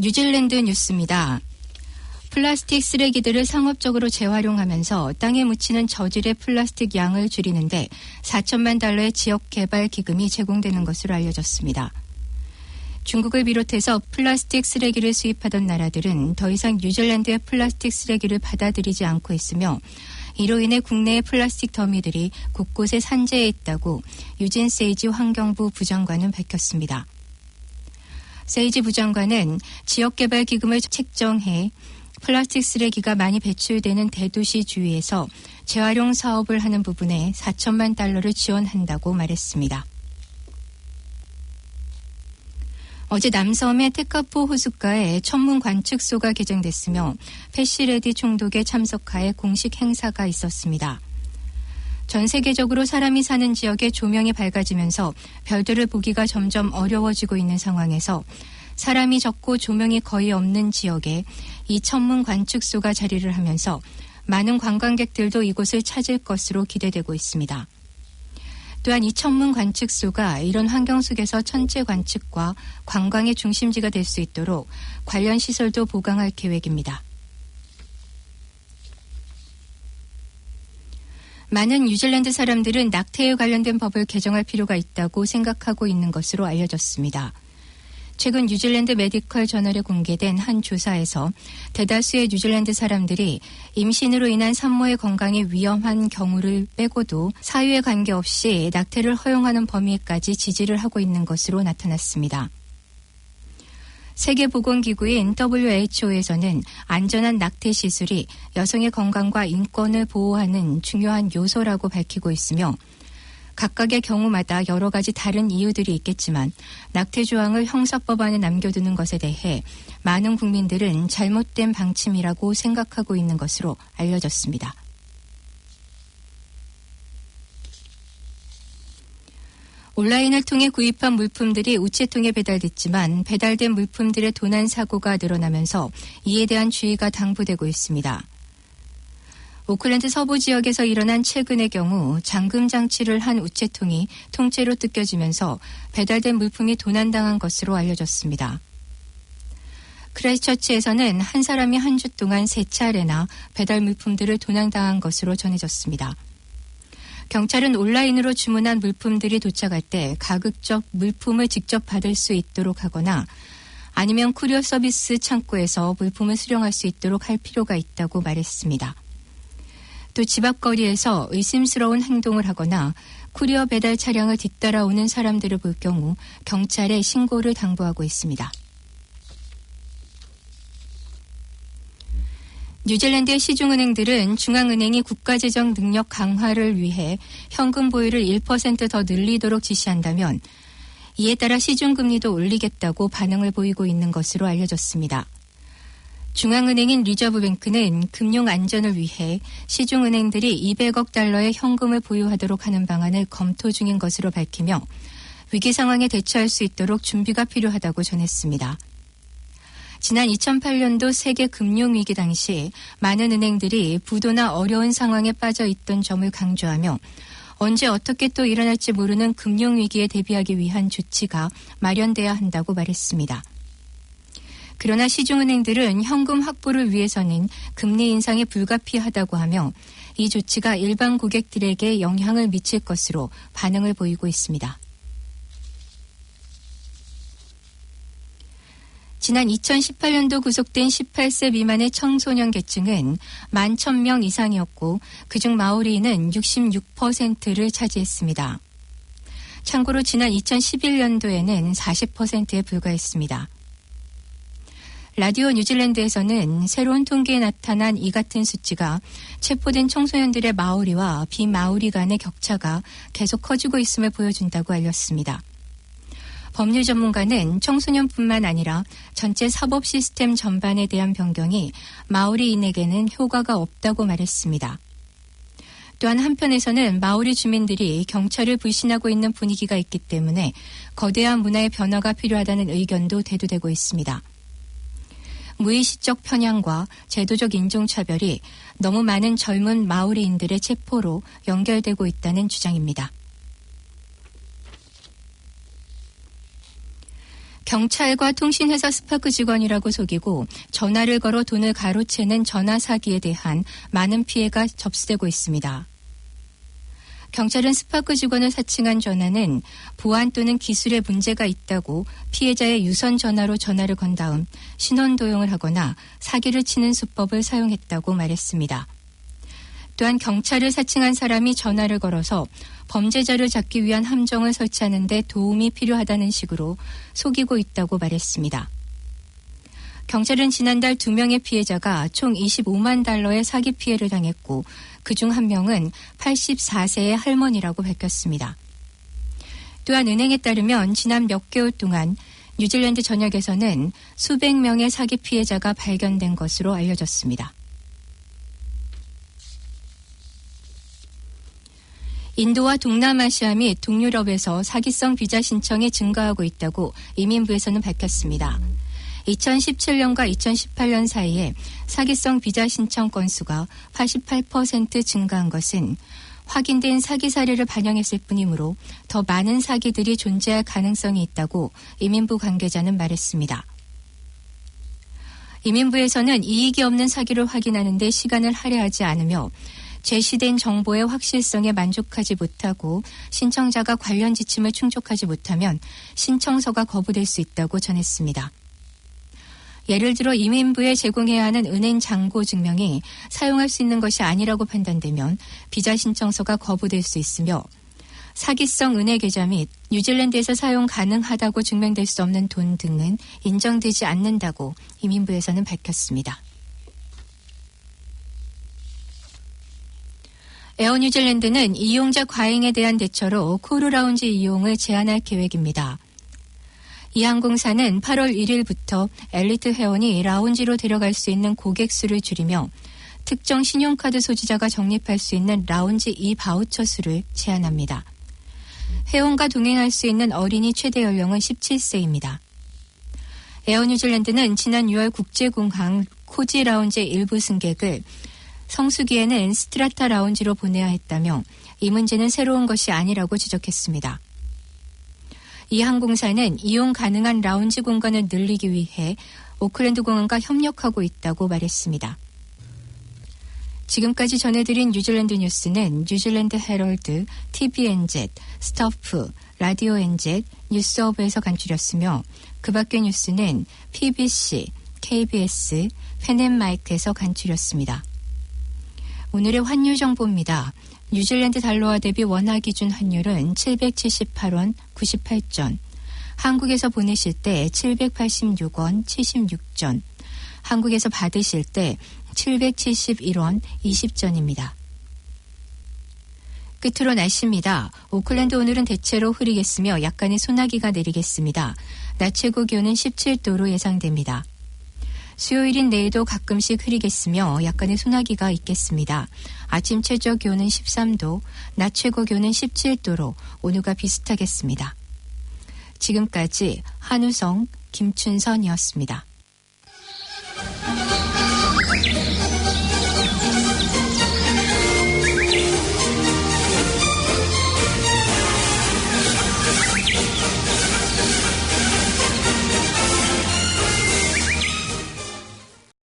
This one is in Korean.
뉴질랜드 뉴스입니다. 플라스틱 쓰레기들을 상업적으로 재활용하면서 땅에 묻히는 저질의 플라스틱 양을 줄이는데 4천만 달러의 지역 개발 기금이 제공되는 것으로 알려졌습니다. 중국을 비롯해서 플라스틱 쓰레기를 수입하던 나라들은 더 이상 뉴질랜드의 플라스틱 쓰레기를 받아들이지 않고 있으며 이로 인해 국내의 플라스틱 더미들이 곳곳에 산재해 있다고 유진 세이지 환경부 부장관은 밝혔습니다. 세이지 부장관은 지역개발 기금을 책정해 플라스틱 쓰레기가 많이 배출되는 대도시 주위에서 재활용 사업을 하는 부분에 4천만 달러를 지원한다고 말했습니다. 어제 남섬의 테카포 호숫가에 천문 관측소가 개장됐으며 패시레디 총독의 참석하에 공식 행사가 있었습니다. 전 세계적으로 사람이 사는 지역에 조명이 밝아지면서 별들을 보기가 점점 어려워지고 있는 상황에서 사람이 적고 조명이 거의 없는 지역에 이 천문 관측소가 자리를 하면서 많은 관광객들도 이곳을 찾을 것으로 기대되고 있습니다. 또한 이 천문 관측소가 이런 환경 속에서 천체 관측과 관광의 중심지가 될 수 있도록 관련 시설도 보강할 계획입니다. 많은 뉴질랜드 사람들은 낙태에 관련된 법을 개정할 필요가 있다고 생각하고 있는 것으로 알려졌습니다. 최근 뉴질랜드 메디컬 저널에 공개된 한 조사에서 대다수의 뉴질랜드 사람들이 임신으로 인한 산모의 건강에 위험한 경우를 빼고도 사유에 관계없이 낙태를 허용하는 범위까지 지지를 하고 있는 것으로 나타났습니다. 세계보건기구인 WHO에서는 안전한 낙태 시술이 여성의 건강과 인권을 보호하는 중요한 요소라고 밝히고 있으며 각각의 경우마다 여러 가지 다른 이유들이 있겠지만 낙태 조항을 형사법안에 남겨두는 것에 대해 많은 국민들은 잘못된 방침이라고 생각하고 있는 것으로 알려졌습니다. 온라인을 통해 구입한 물품들이 우체통에 배달됐지만 배달된 물품들의 도난 사고가 늘어나면서 이에 대한 주의가 당부되고 있습니다. 오클랜드 서부 지역에서 일어난 최근의 경우 잠금 장치를 한 우체통이 통째로 뜯겨지면서 배달된 물품이 도난당한 것으로 알려졌습니다. 크라이스처치에서는 한 사람이 한 주 동안 3차례나 배달 물품들을 도난당한 것으로 전해졌습니다. 경찰은 온라인으로 주문한 물품들이 도착할 때 가급적 물품을 직접 받을 수 있도록 하거나 아니면 쿠리어 서비스 창구에서 물품을 수령할 수 있도록 할 필요가 있다고 말했습니다. 또 집 앞거리에서 의심스러운 행동을 하거나 쿠리어 배달 차량을 뒤따라오는 사람들을 볼 경우 경찰에 신고를 당부하고 있습니다. 뉴질랜드의 시중은행들은 중앙은행이 국가재정 능력 강화를 위해 현금 보유를 1% 더 늘리도록 지시한다면 이에 따라 시중금리도 올리겠다고 반응을 보이고 있는 것으로 알려졌습니다. 중앙은행인 리저브뱅크는 금융 안전을 위해 시중은행들이 200억 달러의 현금을 보유하도록 하는 방안을 검토 중인 것으로 밝히며 위기 상황에 대처할 수 있도록 준비가 필요하다고 전했습니다. 지난 2008년도 세계 금융위기 당시 많은 은행들이 부도나 어려운 상황에 빠져 있던 점을 강조하며 언제 어떻게 또 일어날지 모르는 금융위기에 대비하기 위한 조치가 마련돼야 한다고 말했습니다. 그러나 시중은행들은 현금 확보를 위해서는 금리 인상이 불가피하다고 하며 이 조치가 일반 고객들에게 영향을 미칠 것으로 반응을 보이고 있습니다. 지난 2018년도 구속된 18세 미만의 청소년 계층은 11,000명 이상이었고 그중 마오리인은 66%를 차지했습니다. 참고로 지난 2011년도에는 40%에 불과했습니다. 라디오 뉴질랜드에서는 새로운 통계에 나타난 이 같은 수치가 체포된 청소년들의 마오리와 비마오리 간의 격차가 계속 커지고 있음을 보여준다고 알렸습니다. 법률 전문가는 청소년뿐만 아니라 전체 사법 시스템 전반에 대한 변경이 마오리인에게는 효과가 없다고 말했습니다. 또한 한편에서는 마오리 주민들이 경찰을 불신하고 있는 분위기가 있기 때문에 거대한 문화의 변화가 필요하다는 의견도 대두되고 있습니다. 무의식적 편향과 제도적 인종차별이 너무 많은 젊은 마오리인들의 체포로 연결되고 있다는 주장입니다. 경찰과 통신회사 스파크 직원이라고 속이고 전화를 걸어 돈을 가로채는 전화 사기에 대한 많은 피해가 접수되고 있습니다. 경찰은 스파크 직원을 사칭한 전화는 보안 또는 기술에 문제가 있다고 피해자의 유선 전화로 전화를 건 다음 신원 도용을 하거나 사기를 치는 수법을 사용했다고 말했습니다. 또한 경찰을 사칭한 사람이 전화를 걸어서 범죄자를 잡기 위한 함정을 설치하는 데 도움이 필요하다는 식으로 속이고 있다고 말했습니다. 경찰은 지난달 2명의 피해자가 총 25만 달러의 사기 피해를 당했고 그중 한 명은 84세의 할머니라고 밝혔습니다. 또한 은행에 따르면 지난 몇 개월 동안 뉴질랜드 전역에서는 수백 명의 사기 피해자가 발견된 것으로 알려졌습니다. 인도와 동남아시아 및 동유럽에서 사기성 비자 신청이 증가하고 있다고 이민부에서는 밝혔습니다. 2017년과 2018년 사이에 사기성 비자 신청 건수가 88% 증가한 것은 확인된 사기 사례를 반영했을 뿐이므로 더 많은 사기들이 존재할 가능성이 있다고 이민부 관계자는 말했습니다. 이민부에서는 이익이 없는 사기를 확인하는 데 시간을 할애하지 않으며 제시된 정보의 확실성에 만족하지 못하고 신청자가 관련 지침을 충족하지 못하면 신청서가 거부될 수 있다고 전했습니다. 예를 들어 이민부에 제공해야 하는 은행 잔고 증명이 사용할 수 있는 것이 아니라고 판단되면 비자 신청서가 거부될 수 있으며 사기성 은행 계좌 및 뉴질랜드에서 사용 가능하다고 증명될 수 없는 돈 등은 인정되지 않는다고 이민부에서는 밝혔습니다. 에어 뉴질랜드는 이용자 과잉에 대한 대처로 코르 라운지 이용을 제한할 계획입니다. 이 항공사는 8월 1일부터 엘리트 회원이 라운지로 데려갈 수 있는 고객 수를 줄이며 특정 신용카드 소지자가 적립할 수 있는 라운지 바우처 수를 제한합니다. 회원과 동행할 수 있는 어린이 최대 연령은 17세입니다. 에어 뉴질랜드는 지난 6월 국제공항 코지 라운지 일부 승객을 성수기에는 스트라타 라운지로 보내야 했다며 이 문제는 새로운 것이 아니라고 지적했습니다. 이 항공사는 이용 가능한 라운지 공간을 늘리기 위해 오클랜드 공항과 협력하고 있다고 말했습니다. 지금까지 전해드린 뉴질랜드 뉴스는 뉴질랜드 헤럴드, TVNZ, 스토프, 라디오 NZ, 뉴스어브에서 간추렸으며 그 밖의 뉴스는 PBC, KBS, 펜앤마이크에서 간추렸습니다. 오늘의 환율 정보입니다. 뉴질랜드 달러와 대비 원화 기준 환율은 778원 98전, 한국에서 보내실 때 786원 76전, 한국에서 받으실 때 771원 20전입니다. 끝으로 날씨입니다. 오클랜드 오늘은 대체로 흐리겠으며 약간의 소나기가 내리겠습니다. 낮 최고 기온은 17도로 예상됩니다. 수요일인 내일도 가끔씩 흐리겠으며 약간의 소나기가 있겠습니다. 아침 최저 기온은 13도, 낮 최고 기온은 17도로 오늘과 비슷하겠습니다. 지금까지 한우성, 김춘선이었습니다.